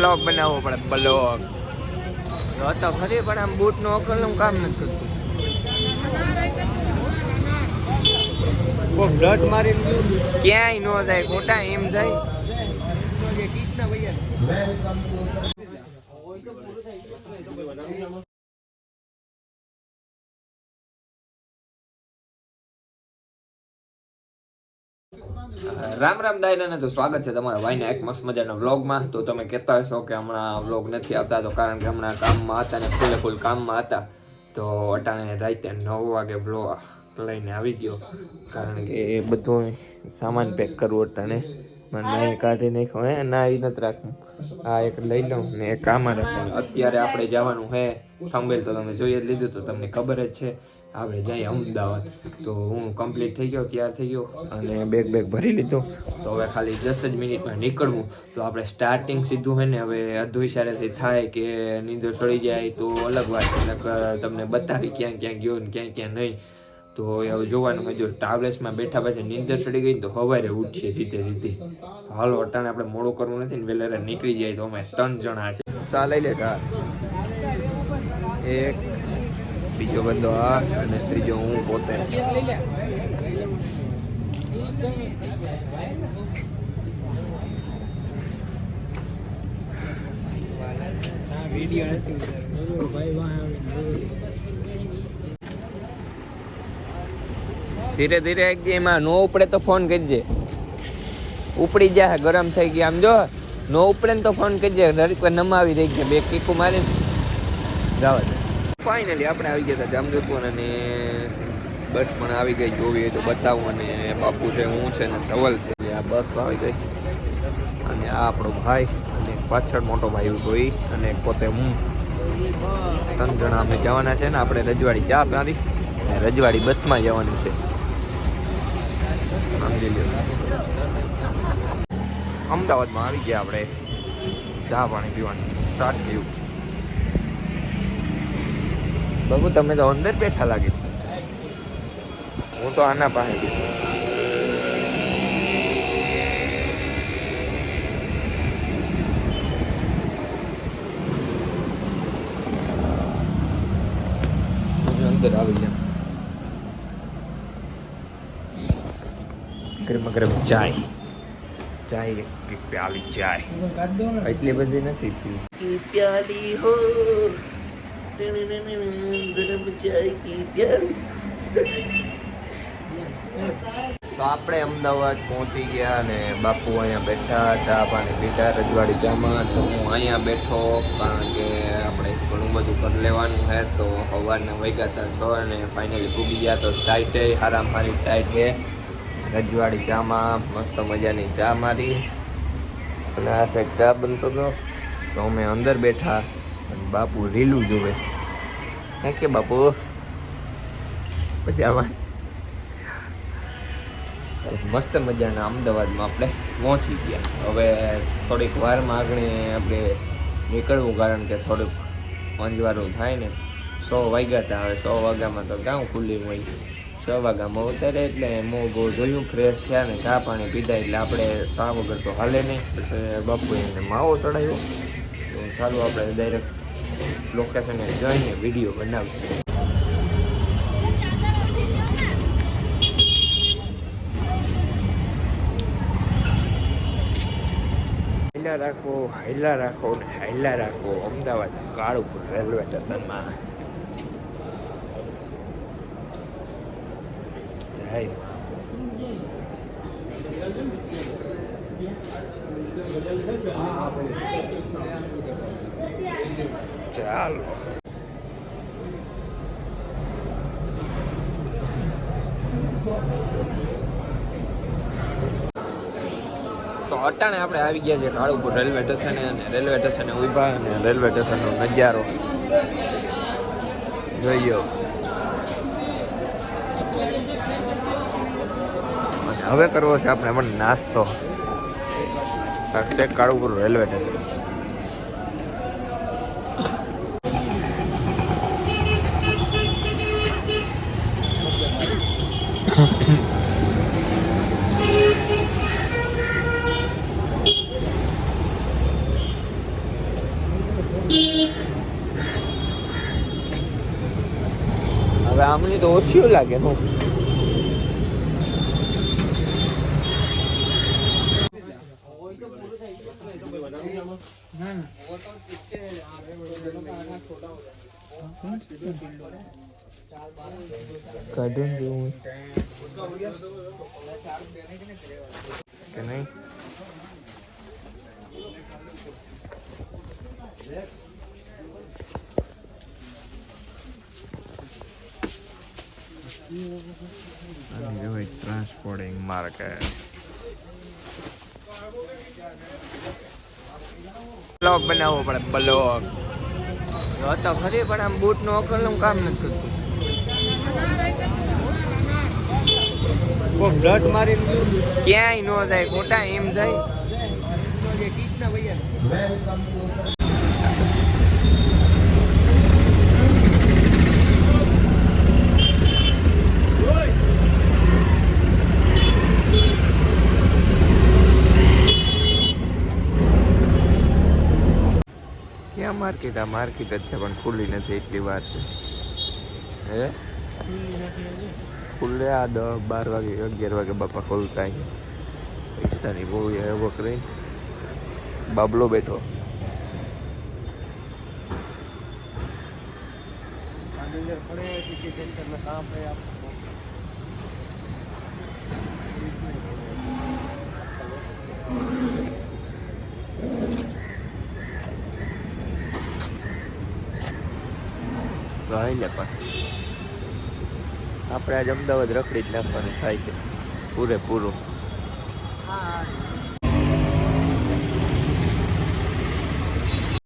Blog બનાવવો પડે blog તો ખરી પણ આમ બૂટ નું અકલનું કામ નથી કરતું બ્લડ મારી ક્યાંય નો જાય ખોટા એમ જાય રામ રામ દાયરાને તો સ્વાગત છે તમારા ભાઈના એક મસ્ત મજાના વ્લોગમાં. તો તમે કહેતા હશો કે હમણાં વ્લોગ નથી આવતા, તો કારણ કે હમણાં કામમાં હતા ને ફૂલ કામમાં હતા. તો અટાણે રાતે 9 વાગે વ્લોગ લઈને આવી ગયો, કારણ કે એ બધું સામાન પેક કરવું અટાણે મને કાઢી નાખ્યો હે ના એ નથી રાખવું. આ એક લઈ લઉં ને એક આમાં રાખવું. અત્યારે આપણે જવાનું હે થંબેલ તો તમે જોઈ જ લીધું, તો તમને ખબર જ છે આપણે જઈએ અમદાવાદ. તો હું કમ્પ્લીટ થઈ ગયો, તૈયાર થઈ ગયો અને બેગ ભરી લીધું. તો હવે ખાલી 10 જ મિનિટમાં નીકળવું. તો આપણે સ્ટાર્ટિંગ સીધું હોય ને હવે અધવિચારેથી થાય કે નીંદર ચડી જાય તો અલગ વાત, એટલે તમને બતાવી ક્યાં ગયો ને ક્યાં નહીં. તો હવે જોવાનું હોય. જો ટ્રાવેલ્સમાં બેઠા પછી નીંદર ચડી ગઈ તો સવારે ઉઠીએ સીધી. તો હાલો અટાણે આપણે મોડું કરવું નથી ને વહેલા નીકળી જાય. તો અમે 3 જણા છે. તો આ લઈ લેતા એક, બીજો બંદો આ અને ત્રીજો હું પોતે. ધીરે ધીરે એમાં નો ઉપડે તો ફોન કરજે. ઉપડી જાય ગરમ થઈ ગયા. આમ જો નો ઉપડે ને તો ફોન કરજે. દરેક નમાવી રહી ગયા, બે કીકું મારી જવા દે. ફાઇનલી આપણે આવી ગયા હતા જામજોધપુર અને બસ પણ આવી ગઈ. જોવી હોય તો બતાવું. અને બાપુ છે, હું છે ને ધવલ છે. આ બસ આવી ગઈ અને આ આપણો ભાઈ અને પાછળ મોટો ભાઈ ઉભો અને પોતે હું. 3 જણા અમે જવાના છે ને. આપણે રજવાડી ચા પાડી અને રજવાડી બસમાં જવાનું છે. અમદાવાદમાં આવી ગયા આપણે. ચા પાણી પીવાનું સ્ટાર્ટ થયું. બાબુ તમે તો અંદર બેઠા લાગે. હું તો આના પાસે અંદર આવી ગયા. ગરમ ચાય એક પ્યાલી ચાય. એટલી બધી નથી પીવી. પ્યાલી હો ગરમ ચાય કી પ્યાલી. તો આપણે અમદાવાદ પહોંચી ગયા અને બાપુ અહીંયા બેઠા, ચા પાણી પીધા રજવાડી ચામાં. તો હું અહીંયા બેઠો કારણ કે આપણે ઘણું બધું કરી લેવાનું છે. તો સવારના વાગ્યા હતા 6 અને ફાઇનલી પૂગી ગયા. તો ટાઈટ હારામ હારી ટાઈટ છે રજવાડી ચામાં. મસ્ત મજાની ચા મારી અને આ સાઈડ ચા બનતો હતો. તો અમે અંદર બેઠા અને બાપુ રીલું જોવે. કે બાપુ પછી આમાં મસ્ત મજાના અમદાવાદમાં આપણે પહોંચી ગયા. હવે થોડીક વારમાં આગળ આપણે નીકળવું, કારણ કે થોડુંક અંજવાળું થાય ને. 100 વાગ્યા હતા. હવે 100 વાગ્યામાં તો ગામ ખુલ્લી હોય. 6 વાગ્યામાં ઉતારે એટલે મોં બહુ જોયું, ફ્રેશ થયા ને ચા પાણી પીધા. એટલે આપણે ચા વગર તો હાલે નહીં. પછી બાપુએ એને માવો ચડાવ્યો. તો સારું આપણે ડાયરેક્ટ લોકેશને જઈને વિડીયો બનાવશું. હાઈલા રાખો અમદાવાદ કાળુપુર રેલવે સ્ટેશનમાં. ચાલો તો અટાણે આપણે આવી ગયા છે કાળુપુર રેલવે સ્ટેશને. અને રેલવે સ્ટેશને ઉભા અને રેલવે સ્ટેશનનો નજારો જોયો. અને હવે કરવો છે આપણે પણ નાસ્તો. Kalupur railway station. હવે આમની તો ઓછી લાગે હું કાઢું જેવું કે નહીં ટ્રાન્સપોર્ટિંગ માર્કેટ બ્લોગ બનાવવો પડે બ્લોગ તો ખરી પણ આમ બૂટ નું અકલનું કામ નથી કરતું બ્લડ મારી ક્યાંય નો જાય ખોટા એમ જાય ક્યાં માર્કેટ આ માર્કેટ જ છે પણ ખુલ્લી નથી એટલી વાર છે હે ખુલ્લે આ 10-12 વાગે 11 વાગે બાપા ખોલતા પૈસાની બહુ એવો કરી બાબલો બેઠો લે પણ આપણે આજ અમદાવાદ રખડી જ નાખવાનું થાય છે પૂરેપૂરું